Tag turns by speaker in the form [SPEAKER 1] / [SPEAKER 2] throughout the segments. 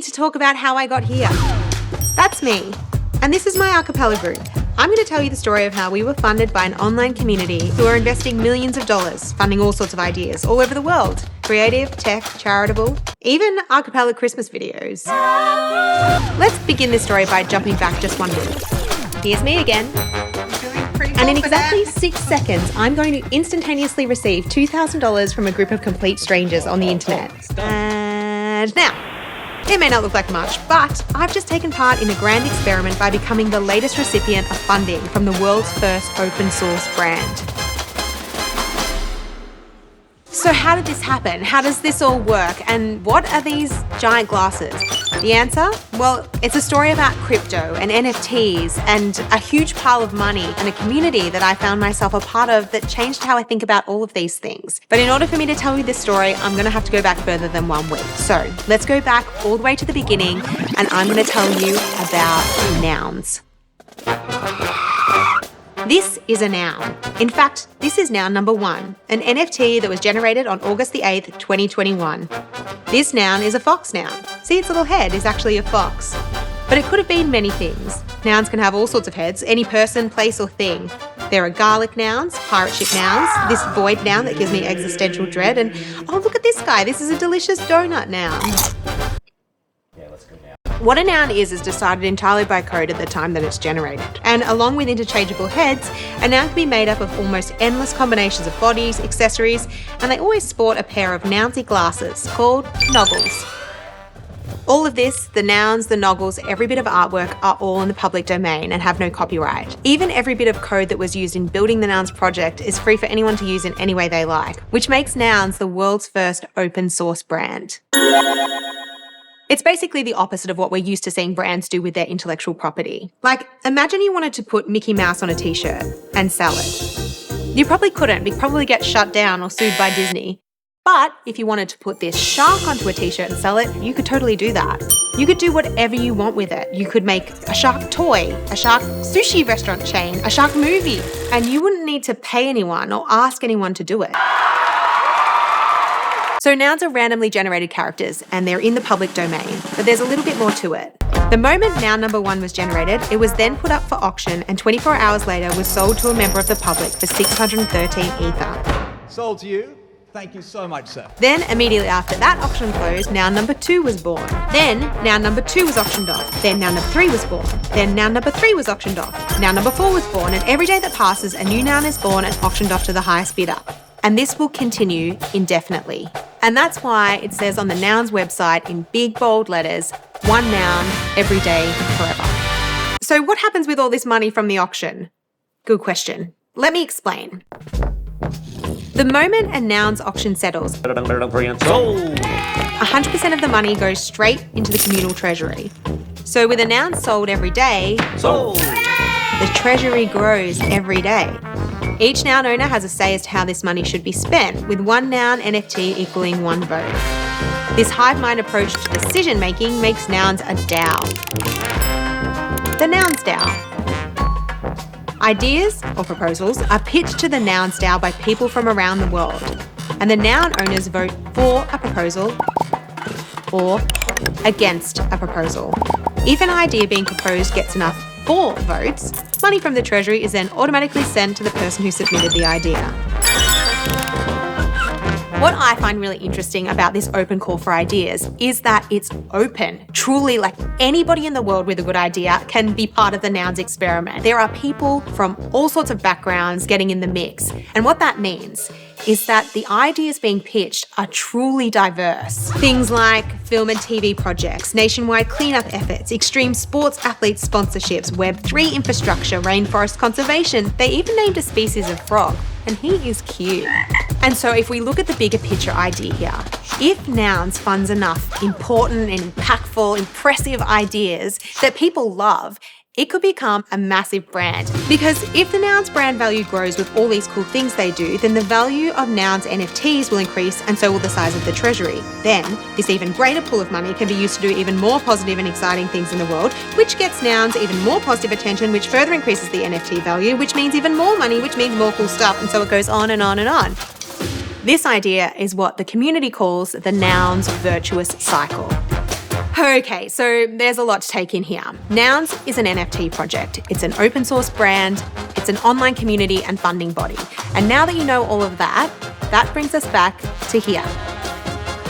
[SPEAKER 1] to talk about how I got here. That's me. And this is my a cappella group. I'm going to tell you the story of how we were funded by an online community who are investing millions of dollars, funding all sorts of ideas all over the world. Creative, tech, charitable, even a cappella Christmas videos. Let's begin this story by jumping back just 1 minute. Here's me again. And in exactly 6 seconds, I'm going to instantaneously receive $2,000 from a group of complete strangers on the internet. And now, it may not look like much, but I've just taken part in a grand experiment by becoming the latest recipient of funding from the world's first open source brand. So how did this happen? How does this all work? And what are these giant glasses? The answer? Well, it's a story about crypto and NFTs and a huge pile of money and a community that I found myself a part of that changed how I think about all of these things. But in order for me to tell you this story, I'm going to have to go back further than 1 week. So let's go back all the way to the beginning and I'm going to tell you about nouns. This is a noun. In fact, this is noun number 1, an NFT that was generated on August the 8th, 2021. This noun is a fox noun. See, its little head is actually a fox. But it could have been many things. Nouns can have all sorts of heads, any person, place or thing. There are garlic nouns, pirate ship nouns, this void noun that gives me existential dread, and oh, look at this guy, this is a delicious donut noun. What a noun is decided entirely by code at the time that it's generated. And along with interchangeable heads, a noun can be made up of almost endless combinations of bodies, accessories, and they always sport a pair of nounsy glasses called noggles. All of this, the nouns, the noggles, every bit of artwork are all in the public domain and have no copyright. Even every bit of code that was used in building the Nouns project is free for anyone to use in any way they like, which makes Nouns the world's first open source brand. It's basically the opposite of what we're used to seeing brands do with their intellectual property. Like, imagine you wanted to put Mickey Mouse on a t-shirt and sell it. You probably couldn't. You'd probably get shut down or sued by Disney. But if you wanted to put this shark onto a t-shirt and sell it, you could totally do that. You could do whatever you want with it. You could make a shark toy, a shark sushi restaurant chain, a shark movie, and you wouldn't need to pay anyone or ask anyone to do it. So nouns are randomly generated characters and they're in the public domain, but there's a little bit more to it. The moment noun number 1 was generated, it was then put up for auction and 24 hours later was sold to a member of the public for 613 Ether.
[SPEAKER 2] Sold to you. Thank you so much, sir.
[SPEAKER 1] Then, immediately after that auction closed, noun number 2 was born. Then, noun number 2 was auctioned off. Then, noun number 3 was born. Then, noun number 3 was auctioned off. Noun number 4 was born, and every day that passes, a new noun is born and auctioned off to the highest bidder. And this will continue indefinitely. And that's why it says on the Nouns website in big bold letters, 1 noun every day forever. So what happens with all this money from the auction? Good question. Let me explain. The moment a noun's auction settles, 100% of the money goes straight into the communal treasury. So with a noun sold every day, the treasury grows every day. Each noun owner has a say as to how this money should be spent, with 1 noun NFT equaling 1 vote. This hive mind approach to decision making makes nouns a DAO. The Nouns DAO. Ideas, or proposals, are pitched to the Nouns DAO by people from around the world, and the noun owners vote for a proposal or against a proposal. If an idea being proposed gets enough for votes, money from the treasury is then automatically sent to the person who submitted the idea. What I find really interesting about this open call for ideas is that it's open. Truly, like anybody in the world with a good idea can be part of the Nouns experiment. There are people from all sorts of backgrounds getting in the mix. And what that means is that the ideas being pitched are truly diverse. Things like film and TV projects, nationwide cleanup efforts, extreme sports athletes sponsorships, Web3 infrastructure, rainforest conservation. They even named a species of frog, and he is cute. And so if we look at the bigger picture idea here, if Nouns funds enough important and impactful, impressive ideas that people love, it could become a massive brand. Because if the Nouns brand value grows with all these cool things they do, then the value of Nouns NFTs will increase and so will the size of the treasury. Then, this even greater pool of money can be used to do even more positive and exciting things in the world, which gets Nouns even more positive attention, which further increases the NFT value, which means even more money, which means more cool stuff, and so it goes on and on and on. This idea is what the community calls the Nouns virtuous cycle. Okay, so there's a lot to take in here. Nouns is an NFT project. It's an open source brand, it's an online community and funding body. And now that you know all of that, that brings us back to here.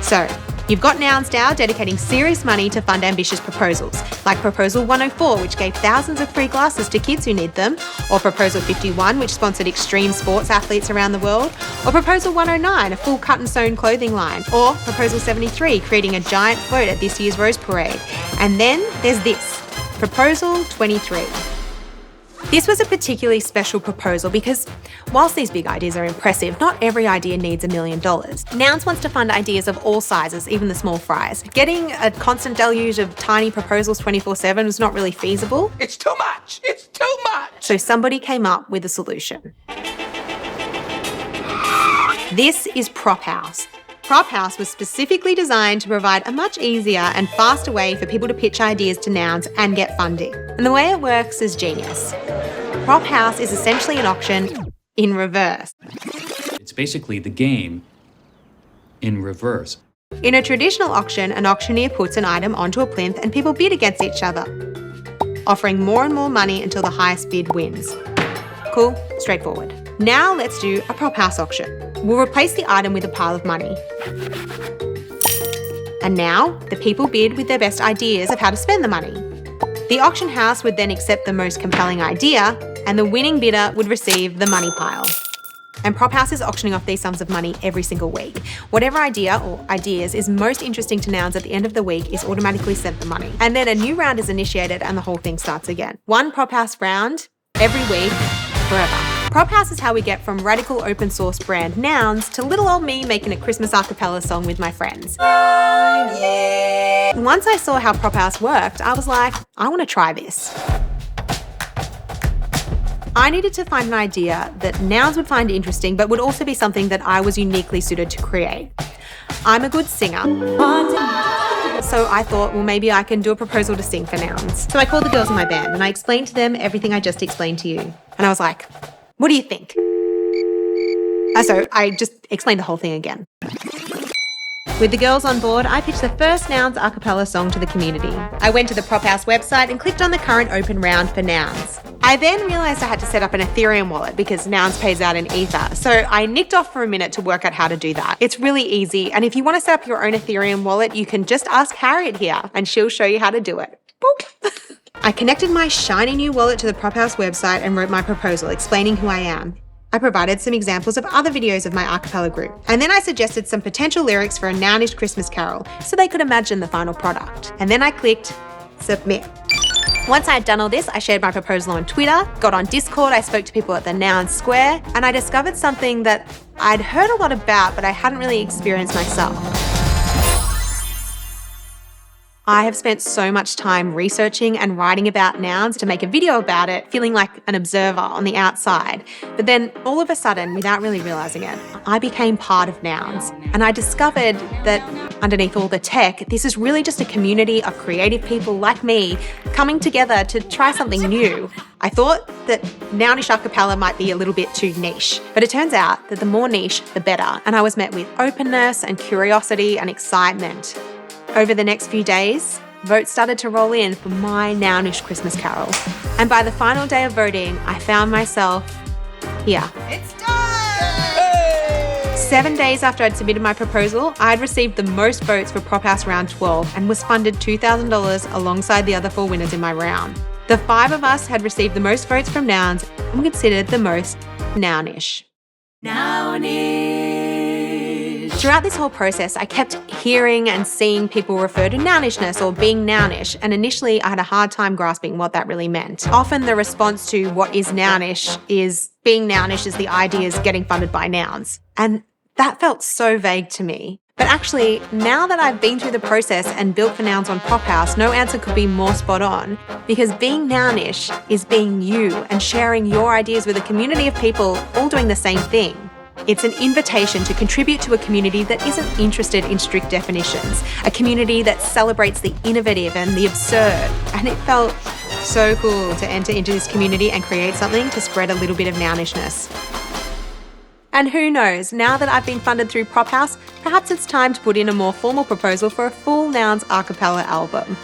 [SPEAKER 1] So, you've got Nouns DAO dedicating serious money to fund ambitious proposals, like Proposal 104, which gave thousands of free glasses to kids who need them, or Proposal 51, which sponsored extreme sports athletes around the world, or Proposal 109, a full cut and sewn clothing line, or Proposal 73, creating a giant float at this year's Rose Parade. And then there's this, Proposal 23. This was a particularly special proposal because whilst these big ideas are impressive, not every idea needs $1 million. Nouns wants to fund ideas of all sizes, even the small fries. Getting a constant deluge of tiny proposals 24/7 was not really feasible.
[SPEAKER 2] It's too much. It's too much.
[SPEAKER 1] So somebody came up with a solution. This is Prop House. Prop House was specifically designed to provide a much easier and faster way for people to pitch ideas to Nouns and get funding. And the way it works is genius. Prop House is essentially an auction in reverse.
[SPEAKER 3] It's basically the game in reverse.
[SPEAKER 1] In a traditional auction, an auctioneer puts an item onto a plinth and people bid against each other, offering more and more money until the highest bid wins. Cool, straightforward. Now let's do a Prop House auction. We'll replace the item with a pile of money. And now, the people bid with their best ideas of how to spend the money. The auction house would then accept the most compelling idea, and the winning bidder would receive the money pile. And Prop House is auctioning off these sums of money every single week. Whatever idea or ideas is most interesting to Nouns at the end of the week is automatically sent the money. And then a new round is initiated and the whole thing starts again. One Prop House round every week, forever. Prop House is how we get from radical open source brand Nouns to little old me making a Christmas a cappella song with my friends. Once I saw how Prop House worked, I was like, I want to try this. I needed to find an idea that Nouns would find interesting, but would also be something that I was uniquely suited to create. I'm a good singer. So I thought, well, maybe I can do a proposal to sing for Nouns. So I called the girls in my band and I explained to them everything I just explained to you. And I was like, what do you think? So I just explained the whole thing again. With the girls on board, I pitched the first Nouns a cappella song to the community. I went to the Prop House website and clicked on the current open round for Nouns. I then realised I had to set up an Ethereum wallet because Nouns pays out in Ether. So I nicked off for a minute to work out how to do that. It's really easy. And if you want to set up your own Ethereum wallet, you can just ask Harriet here and she'll show you how to do it. Boop. I connected my shiny new wallet to the Prop House website and wrote my proposal explaining who I am. I provided some examples of other videos of my a cappella group. And then I suggested some potential lyrics for a Nounish Christmas carol so they could imagine the final product. And then I clicked submit. Once I had done all this, I shared my proposal on Twitter, got on Discord, I spoke to people at the Nouns Square, and I discovered something that I'd heard a lot about, but I hadn't really experienced myself. I have spent so much time researching and writing about Nouns to make a video about it, feeling like an observer on the outside. But then all of a sudden, without really realising it, I became part of Nouns. And I discovered that underneath all the tech, this is really just a community of creative people like me coming together to try something new. I thought that Nounish a cappella might be a little bit too niche, but it turns out that the more niche, the better. And I was met with openness and curiosity and excitement. Over the next few days, votes started to roll in for my Nounish Christmas carol. And by the final day of voting, I found myself here.
[SPEAKER 2] It's done!
[SPEAKER 1] 7 days after I'd submitted my proposal, I'd received the most votes for Prop House round 12 and was funded $2,000 alongside the other 4 winners in my round. The 5 of us had received the most votes from Nouns and were considered the most Nounish. Throughout this whole process, I kept hearing and seeing people refer to Nounishness or being Nounish, and initially I had a hard time grasping what that really meant. Often the response to what is Nounish is being Nounish is the ideas getting funded by Nouns. And that felt so vague to me. But actually, now that I've been through the process and built for Nouns on Prop House, no answer could be more spot on, because being Nounish is being you and sharing your ideas with a community of people all doing the same thing. It's an invitation to contribute to a community that isn't interested in strict definitions, a community that celebrates the innovative and the absurd. And it felt so cool to enter into this community and create something to spread a little bit of Nounishness. And who knows, now that I've been funded through Prop House, perhaps it's time to put in a more formal proposal for a full Nouns a cappella album.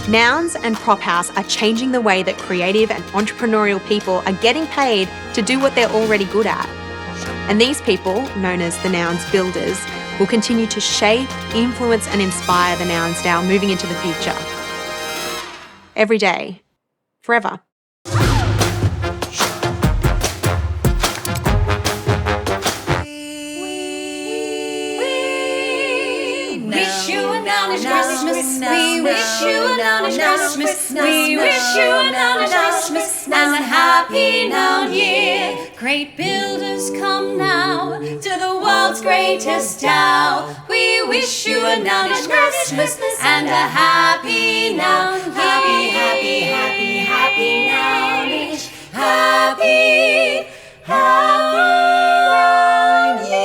[SPEAKER 1] Nouns and Prop House are changing the way that creative and entrepreneurial people are getting paid to do what they're already good at. And these people, known as the Nouns Builders, will continue to shape, influence and inspire the Nouns DAO moving into the future. Every day. Forever.
[SPEAKER 4] Wish you a Nounish Christmas. We wish you a Nounish Christmas. We wish you a Nounish Christmas and a happy Noun year. Great builders, come now to the world's greatest DAO. We wish you a Nounish Christmas and a happy Noun year. Happy, happy, happy, happy Nounish. Happy, happy Noun year.